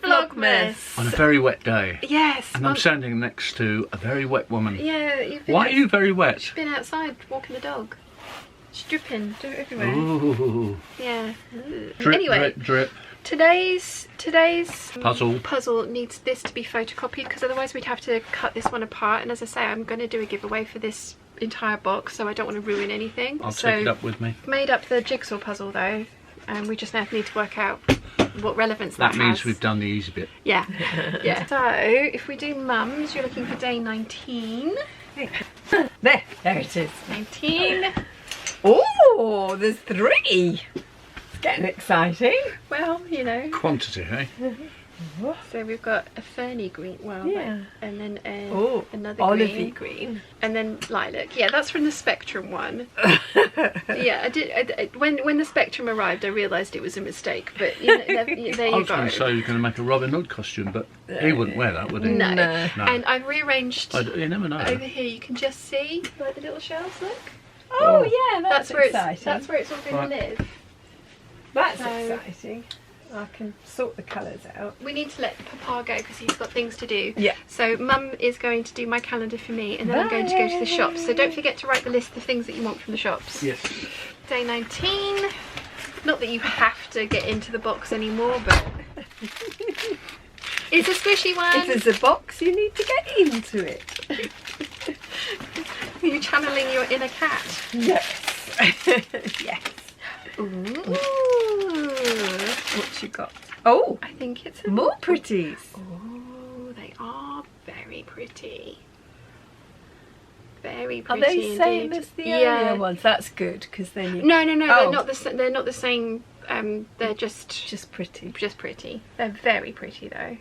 Vlogmas. On a very wet day. Yes. And I'm standing next to a very wet woman. Yeah, you've been Why are you very wet? She's been outside walking the dog. She's dripping everywhere. Ooh. Yeah. Drip, Anyway, drip, drip. Today's puzzle needs this to be photocopied because otherwise we'd have to cut this one apart. And as I say, I'm going to do a giveaway for this entire box, so I don't want to ruin anything. I'll take it up with me. Made up the jigsaw puzzle though, and we just now need to work out what relevance that has. That means we've done the easy bit. Yeah. Yeah. So if we do mums, you're looking for day 19. There it is. 19. Oh, there's 3. It's getting exciting. Well, you know. Quantity, eh? So we've got a ferny green, well, Yeah. and then another olivey green, and then lilac. Yeah, that's from the Spectrum one. Yeah, I did. When the Spectrum arrived, I realised it was a mistake. But you know, there I you was go. going to say you're going to make a Robin Hood costume, but he wouldn't wear that, would he? No. No. And I've rearranged You never know. over here. You can just see like the little shells. Look. Oh yeah, that's where exciting. that's where it's all going to live. That's So- exciting. I can sort the colours out. We need to let Papa go because he's got things to do. Yeah. So Mum is going to do my calendar for me, and then I'm going to go to the shops. So don't forget to write the list of things that you want from the shops. Yes. Day 19. Not that you have to get into the box anymore, but it's a squishy one. If there's a box, you need to get into it. Are you channeling your inner cat? Yes. Yes. Ooh. What you got? Oh, I think it's a more pretties. Oh, they are very pretty. Very Are pretty they same indeed. as the earlier ones? That's good because then you. No, Oh. they're not the same. They're Just pretty. just pretty. They're very pretty though.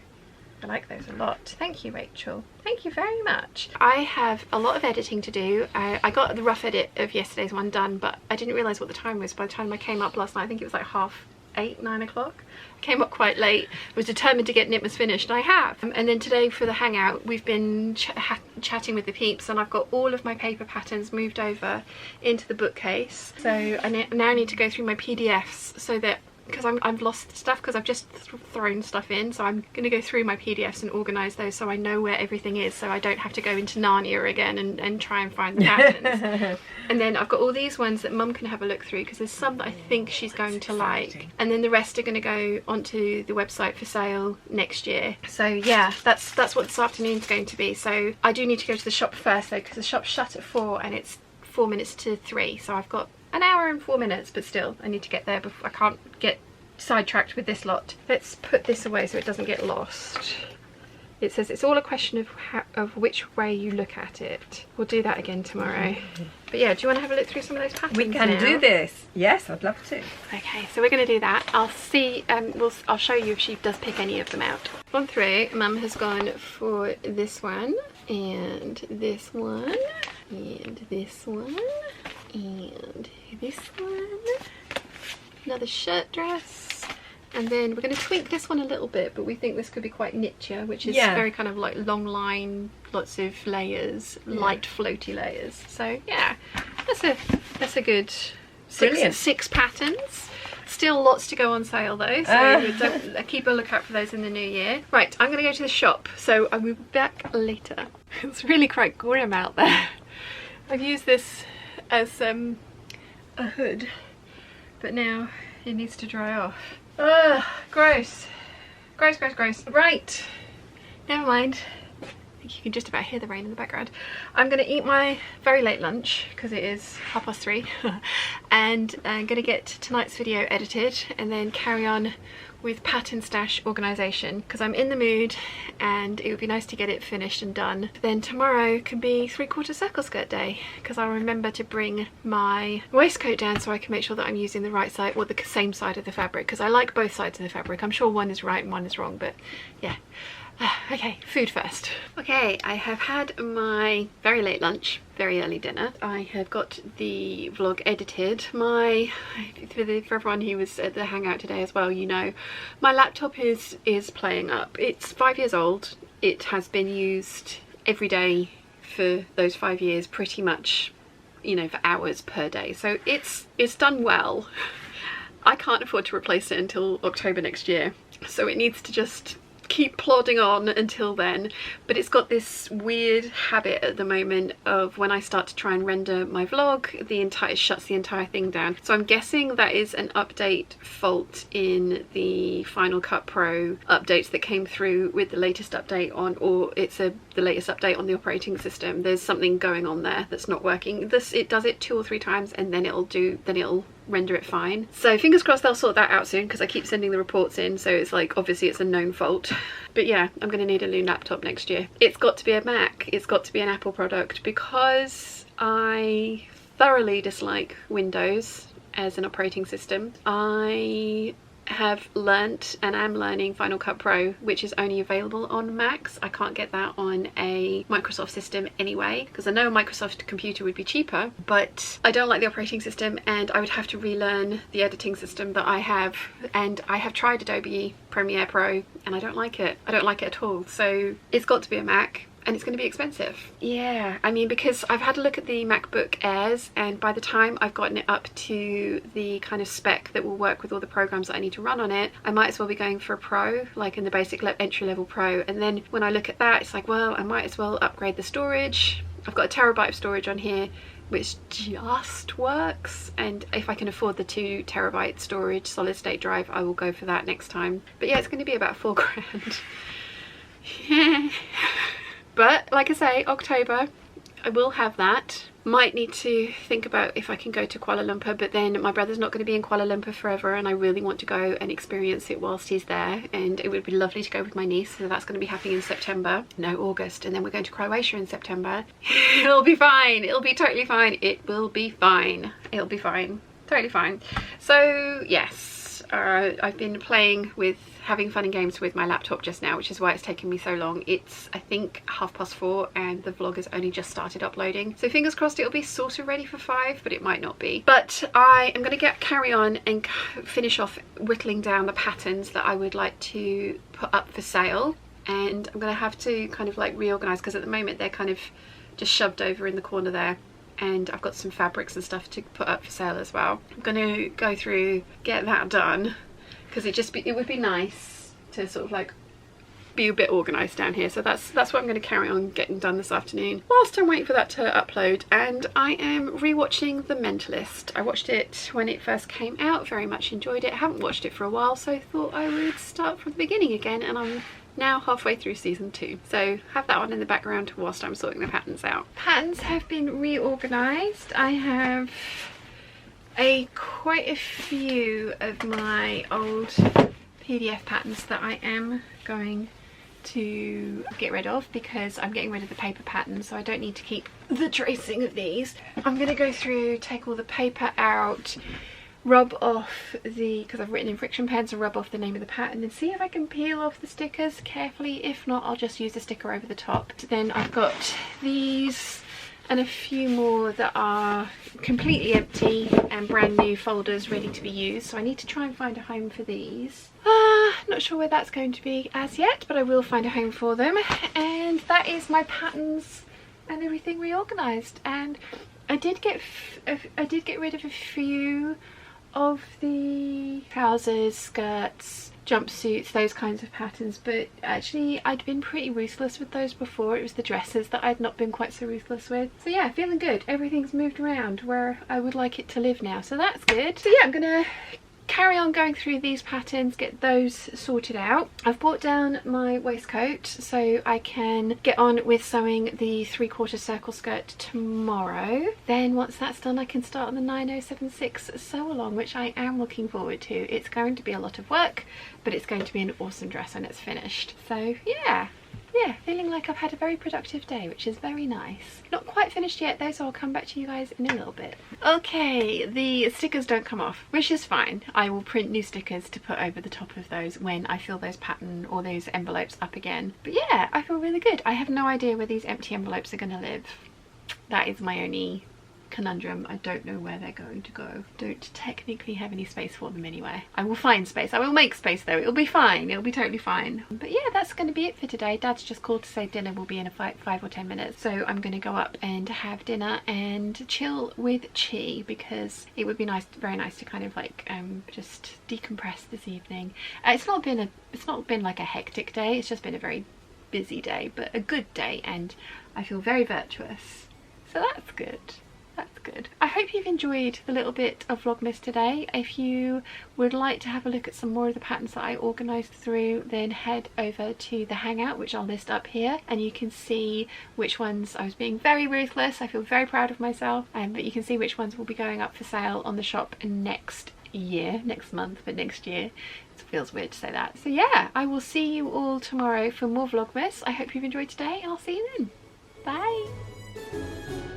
I like those a lot. Thank you, Rachel. Thank you very much. I have a lot of editing to do. I got the rough edit of yesterday's one done, but I didn't realise what the time was by the time I came up last night. I think it was like 8:30, 9 o'clock. I came up quite late, was determined to get Knitmas finished, and I have. And then today for the hangout, we've been chatting with the peeps, and I've got all of my paper patterns moved over into the bookcase. So I now need to go through my PDFs so that, because I've lost stuff because I've just thrown stuff in, so I'm going to go through my PDFs and organise those so I know where everything is, so I don't have to go into Narnia again and try and find the patterns. And then I've got all these ones that Mum can have a look through because there's some that I think she's going to like, and then the rest are going to go onto the website for sale next year. So yeah, that's what this afternoon's going to be. So I do need to go to the shop first though, because the shop's shut at 4 and it's 4 minutes to 3, so I've got an hour and 4 minutes, but still I need to get there before I can't get sidetracked with this lot. Let's put this away so it doesn't get lost. It says it's all a question of which way you look at it. We'll do that again tomorrow. But yeah, do you want to have a look through some of those patterns? We can do this. Yes, I'd love to. Okay, so we're going to do that. I'll see. I'll show you if she does pick any of them out. Gone through. Mum has gone for this one and this one and this one and this one. Another shirt dress. And then we're going to tweak this one a little bit, but we think this could be quite niche, which is very kind of like long line, lots of layers, light floaty layers. So yeah, that's a good six patterns. Still lots to go on sale though, so keep a lookout for those in the new year. Right, I'm going to go to the shop, so I will be back later. It's really quite grim out there. I've used this as a hood, but now it needs to dry off. Ugh, gross. Gross, gross, gross. Right, never mind. I think you can just about hear the rain in the background. I'm going to eat my very late lunch because it is 3:30 and I'm going to get tonight's video edited and then carry on with pattern stash organisation because I'm in the mood and it would be nice to get it finished and done. Then tomorrow can be 3/4 circle skirt day because I'll remember to bring my waistcoat down so I can make sure that I'm using the right side or the same side of the fabric because I like both sides of the fabric. I'm sure one is right and one is wrong, but yeah. Okay, food first. Okay, I have had my very late lunch, very early dinner. I have got the vlog edited. For everyone who was at the hangout today as well, you know, my laptop is playing up. It's 5 years old. It has been used every day for those 5 years, pretty much, you know, for hours per day. So it's done well. I can't afford to replace it until October next year. So it needs to just keep plodding on until then. But it's got this weird habit at the moment of when I start to try and render my vlog, it shuts the entire thing down. So I'm guessing that is an update fault in the Final Cut Pro updates that came through with the latest update on, or it's the latest update on the operating system. There's something going on there that's not working. It does it 2 or 3 times and then it'll render it fine. So fingers crossed they'll sort that out soon, because I keep sending the reports in, so it's like obviously it's a known fault. But yeah, I'm gonna need a new laptop next year. It's got to be a Mac, it's got to be an Apple product, because I thoroughly dislike Windows as an operating system. I have learnt and am learning Final Cut Pro, which is only available on Macs. I can't get that on a Microsoft system anyway, because I know a Microsoft computer would be cheaper, but I don't like the operating system and I would have to relearn the editing system that I have. And I have tried Adobe Premiere Pro and I don't like it. I don't like it at all. So it's got to be a Mac. And it's going to be expensive. Yeah, I mean, because I've had a look at the MacBook Airs, and by the time I've gotten it up to the kind of spec that will work with all the programs that I need to run on it, I might as well be going for a Pro, like in the basic entry-level Pro. And then when I look at that, it's like, well, I might as well upgrade the storage. I've got a terabyte of storage on here, which just works, and if I can afford the 2 terabyte storage solid state drive, I will go for that next time. But yeah, it's going to be about 4 grand. Yeah. But like I say, October, I will have that. Might need to think about if I can go to Kuala Lumpur, but then my brother's not going to be in Kuala Lumpur forever and I really want to go and experience it whilst he's there, and it would be lovely to go with my niece, so that's going to be happening in September, no, August, and then we're going to Croatia in September. It'll be fine, it'll be totally fine, it will be fine, it'll be fine, totally fine. So yes, I've been playing with having fun and games with my laptop just now, which is why it's taken me so long. It's I think 4:30 and the vlog has only just started uploading, so fingers crossed it'll be sort of ready for 5, but it might not be. But I am going to carry on and finish off whittling down the patterns that I would like to put up for sale, and I'm going to have to kind of like reorganize, because at the moment they're kind of just shoved over in the corner there, and I've got some fabrics and stuff to put up for sale as well. I'm going to go through, get that done, because it would be nice to sort of like be a bit organised down here. So that's what I'm going to carry on getting done this afternoon whilst I'm waiting for that to upload. And I am rewatching The Mentalist. I watched it when it first came out, very much enjoyed it. I haven't watched it for a while, so I thought I would start from the beginning again, and I'm now halfway through season 2, so have that on in the background whilst I'm sorting the patterns out. Patterns have been reorganised. I have quite a few of my old PDF patterns that I am going to get rid of, because I'm getting rid of the paper patterns, so I don't need to keep the tracing of these. I'm going to go through, take all the paper out, rub off because I've written in friction pen, so rub off the name of the pattern and see if I can peel off the stickers carefully. If not, I'll just use a sticker over the top. Then I've got these and a few more that are completely empty and brand new folders ready to be used, so I need to try and find a home for these. Not sure where that's going to be as yet, but I will find a home for them. And that is my patterns and everything reorganised. And I did get rid of a few of the trousers, skirts, jumpsuits, those kinds of patterns, but actually I'd been pretty ruthless with those before. It was the dresses that I'd not been quite so ruthless with. So yeah, feeling good. Everything's moved around where I would like it to live now, so that's good. So yeah, I'm gonna carry on going through these patterns, get those sorted out. I've brought down my waistcoat so I can get on with sewing the 3/4 circle skirt tomorrow. Then once that's done, I can start on the 9076 sew along, which I am looking forward to. It's going to be a lot of work, but it's going to be an awesome dress when it's finished. So yeah, feeling like I've had a very productive day, which is very nice. Not quite finished yet though, so I'll come back to you guys in a little bit. Okay, the stickers don't come off, which is fine. I will print new stickers to put over the top of those when I fill those pattern or those envelopes up again. But yeah, I feel really good. I have no idea where these empty envelopes are going to live. That is my only conundrum. I don't know where they're going to go. Don't technically have any space for them anyway. I will find space. I will make space though. It'll be fine. It'll be totally fine. But yeah, that's going to be it for today. Dad's just called to say dinner will be in 5 or 10 minutes. So I'm going to go up and have dinner and chill with Chi, because it would be nice, very nice to kind of like just decompress this evening. It's not been like a hectic day. It's just been a very busy day, but a good day, and I feel very virtuous. So that's good. That's good. I hope you've enjoyed the little bit of Vlogmas today. If you would like to have a look at some more of the patterns that I organised through, then head over to the Hangout, which I'll list up here, and you can see which ones I was being very ruthless. I feel very proud of myself, but you can see which ones will be going up for sale on the shop next month, but next year. It feels weird to say that. So yeah, I will see you all tomorrow for more Vlogmas. I hope you've enjoyed today. I'll see you then. Bye.